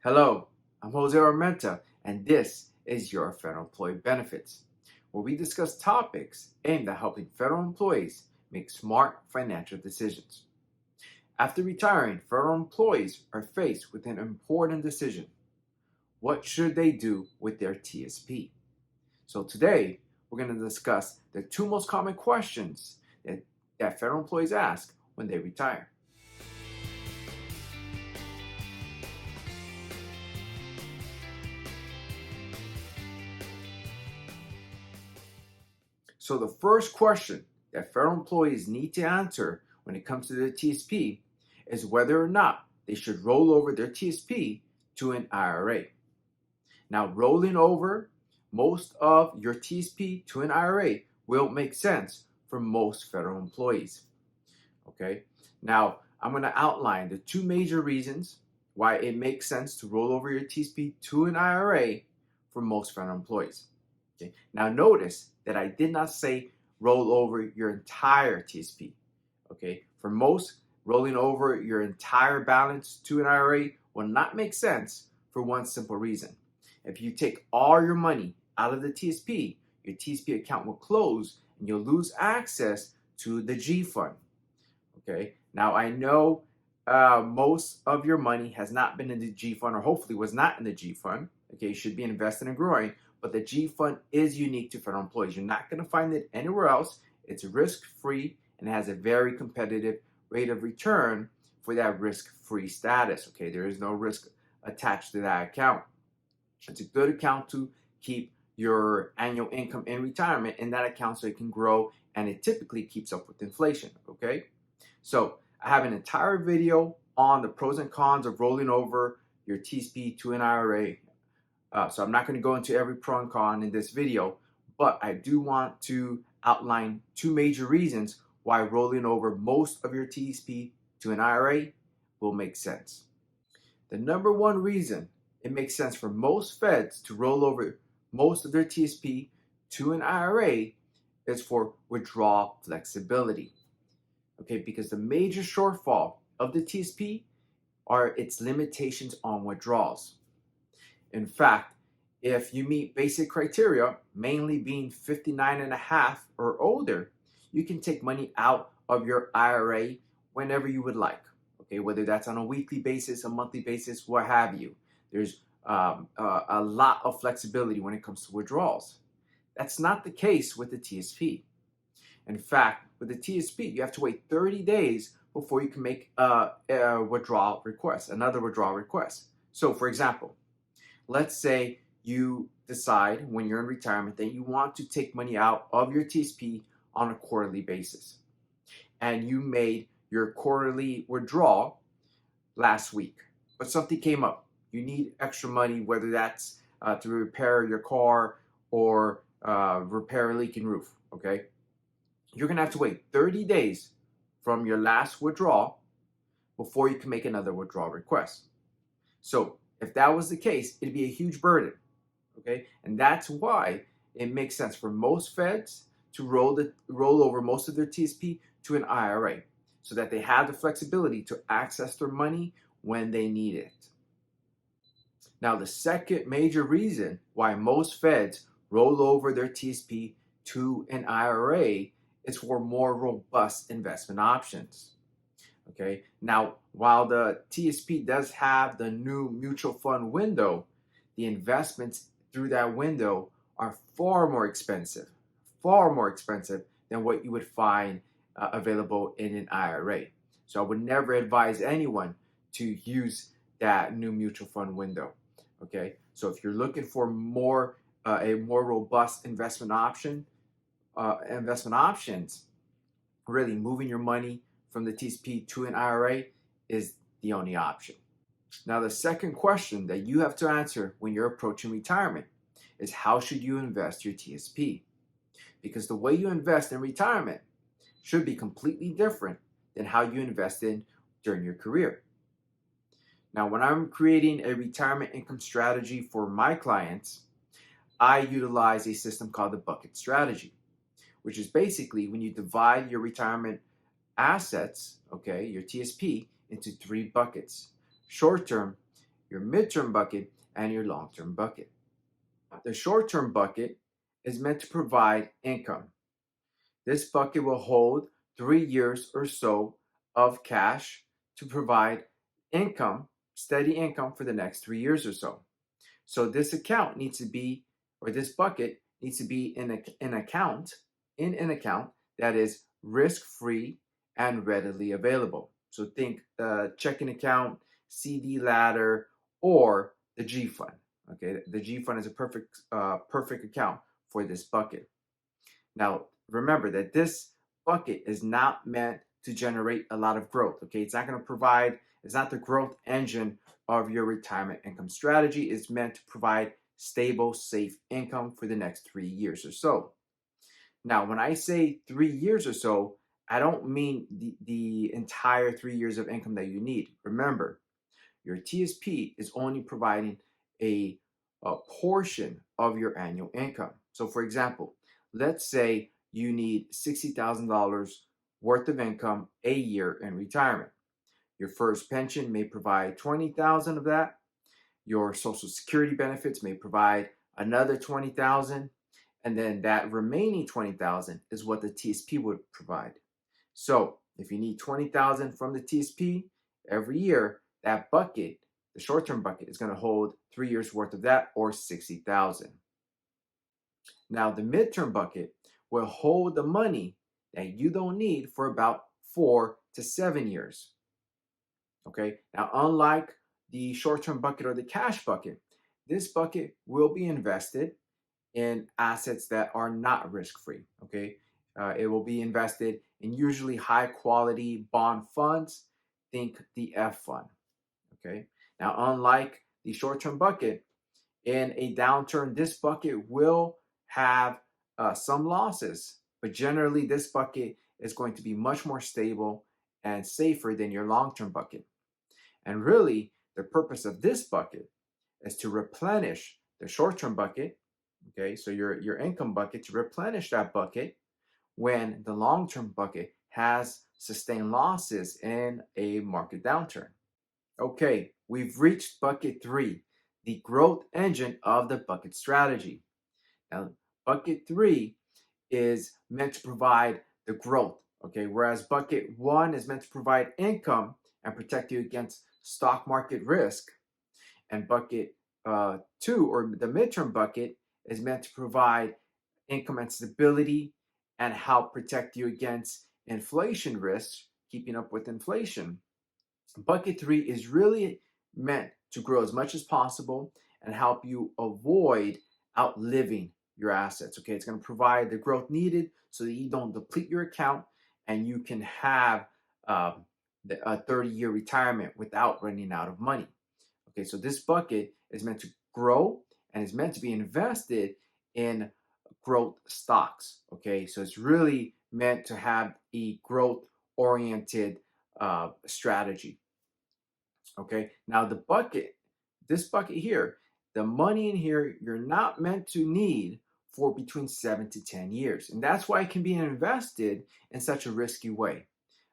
Hello, I'm Jose Armenta, and this is your Federal Employee Benefits, where we discuss topics aimed at helping federal employees make smart financial decisions. After retiring, federal employees are faced with an important decision. What should they do with their TSP? So today, we're going to discuss the two most common questions that federal employees ask when they retire. So the first question that federal employees need to answer when it comes to their TSP is whether or not they should roll over their TSP to an IRA. Now, rolling over most of your TSP to an IRA will make sense for most federal employees. Okay. Now, I'm going to outline the two major reasons why it makes sense to roll over your TSP to an IRA for most federal employees. Okay. Now, notice that I did not say roll over your entire TSP. Okay. For most, rolling over your entire balance to an IRA will not make sense for one simple reason. If you take all your money out of the TSP, your TSP account will close and you'll lose access to the G fund. Okay. Now, I know most of your money has not been in the G fund, or hopefully was not in the G fund. Okay. You should be invested and growing, but the G fund is unique to federal employees. You're not going to find it anywhere else. It's risk-free and it has a very competitive rate of return for that risk-free status. Okay. There is no risk attached to that account. It's a good account to keep your annual income in retirement in that account so it can grow, and it typically keeps up with inflation. Okay. So I have an entire video on the pros and cons of rolling over your TSP to an IRA. So I'm not going to go into every pro and con in this video, but I do want to outline two major reasons why rolling over most of your TSP to an IRA will make sense. The number one reason it makes sense for most feds to roll over most of their TSP to an IRA is for withdrawal flexibility. Okay, because the major shortfall of the TSP are its limitations on withdrawals. In fact, if you meet basic criteria, mainly being 59 and a half or older, you can take money out of your IRA whenever you would like. Okay, whether that's on a weekly basis, a monthly basis, what have you. There's a lot of flexibility when it comes to withdrawals. That's not the case with the TSP. In fact, with the TSP, you have to wait 30 days before you can make a withdrawal request, another withdrawal request. So, for example, let's say you decide when you're in retirement that you want to take money out of your TSP on a quarterly basis. And you made your quarterly withdrawal last week, but something came up. You need extra money, whether that's to repair your car or repair a leaking roof, okay? You're going to have to wait 30 days from your last withdrawal before you can make another withdrawal request. So if that was the case, it'd be a huge burden, okay? And that's why it makes sense for most feds to roll over most of their TSP to an IRA so that they have the flexibility to access their money when they need it. Now, the second major reason why most feds roll over their TSP to an IRA is for more robust investment options. Okay. Now, while the TSP does have the new mutual fund window, the investments through that window are far more expensive than what you would find available in an IRA. So I would never advise anyone to use that new mutual fund window. Okay. So if you're looking for a more robust investment options, really moving your money from the TSP to an IRA is the only option. Now, the second question that you have to answer when you're approaching retirement is how should you invest your TSP? Because the way you invest in retirement should be completely different than how you invested during your career. Now, when I'm creating a retirement income strategy for my clients, I utilize a system called the bucket strategy, which is basically when you divide your retirement assets, okay, your TSP, into three buckets. Short term your midterm bucket, and your long-term bucket. The short-term bucket is meant to provide income. This bucket will hold 3 years or so of cash to provide income, steady income for the next 3 years or so. So this account needs to be, or this bucket needs to be in an account that is risk-free and readily available. So think checking account, CD ladder, or the G fund. Okay, the G fund is a perfect account for this bucket. Now, remember that this bucket is not meant to generate a lot of growth. Okay, it's not going to provide, it's not the growth engine of your retirement income strategy. It's meant to provide stable, safe income for the next 3 years or so. Now, when I say 3 years or so, I don't mean the entire 3 years of income that you need. Remember, your TSP is only providing a portion of your annual income. So, for example, let's say you need $60,000 worth of income a year in retirement. Your first pension may provide $20,000 of that. Your Social Security benefits may provide another $20,000, and then that remaining $20,000 is what the TSP would provide. So, if you need $20,000 from the TSP every year, that bucket, the short-term bucket, is going to hold 3 years worth of that, or $60,000. Now, the midterm bucket will hold the money that you don't need for about 4 to 7 years. Okay, now unlike the short-term bucket or the cash bucket, this bucket will be invested in assets that are not risk-free. Okay, it will be invested in usually high-quality bond funds. Think the F fund. Okay, now unlike the short-term bucket, in a downturn, this bucket will have some losses, but generally this bucket is going to be much more stable and safer than your long-term bucket. And really, the purpose of this bucket is to replenish the short-term bucket, okay, so your income bucket, to replenish that bucket when the long-term bucket has sustained losses in a market downturn. Okay, we've reached bucket 3, the growth engine of the bucket strategy. Now, bucket 3 is meant to provide the growth, okay, whereas bucket 1 is meant to provide income and protect you against stock market risk, and bucket 2, or the midterm bucket, is meant to provide income and stability and help protect you against inflation risks, keeping up with inflation. Bucket 3 is really meant to grow as much as possible and help you avoid outliving your assets. Okay, it's going to provide the growth needed so that you don't deplete your account and you can have a 30-year retirement without running out of money. Okay, so this bucket is meant to grow and is meant to be invested in growth stocks. Okay, so it's really meant to have a growth-oriented strategy. Okay, now this bucket here, the money in here, you're not meant to need for between 7 to 10 years. And that's why it can be invested in such a risky way.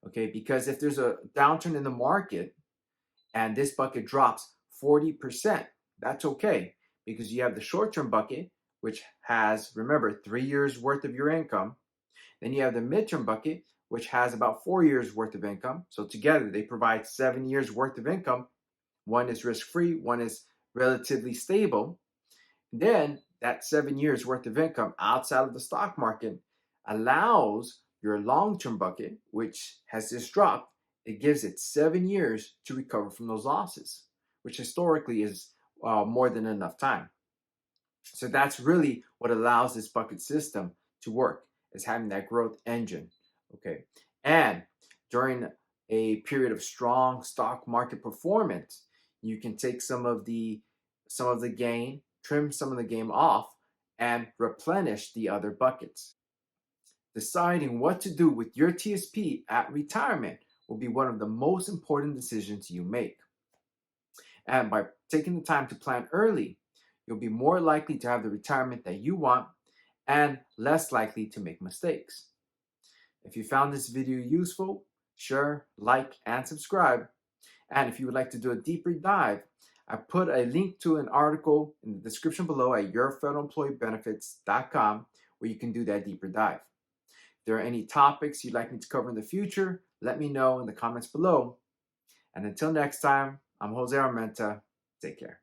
Okay, because if there's a downturn in the market and this bucket drops 40%, that's okay, because you have the short-term bucket, which has, remember, 3 years worth of your income. Then you have the midterm bucket, which has about 4 years worth of income. So together they provide 7 years worth of income. One is risk-free, one is relatively stable. Then that 7 years worth of income outside of the stock market allows your long-term bucket, which has just dropped, it gives it 7 years to recover from those losses, which historically is more than enough time. So that's really what allows this bucket system to work, is having that growth engine. Okay, and during a period of strong stock market performance, you can take some of the gain, trim some of the gain off, and replenish the other buckets. Deciding what to do with your TSP at retirement will be one of the most important decisions you make. And by taking the time to plan early, you'll be more likely to have the retirement that you want and less likely to make mistakes. If you found this video useful, share, like, and subscribe. And if you would like to do a deeper dive, I put a link to an article in the description below at yourfederalemployeebenefits.com where you can do that deeper dive. If there are any topics you'd like me to cover in the future, let me know in the comments below. And until next time, I'm Jose Armenta. Take care.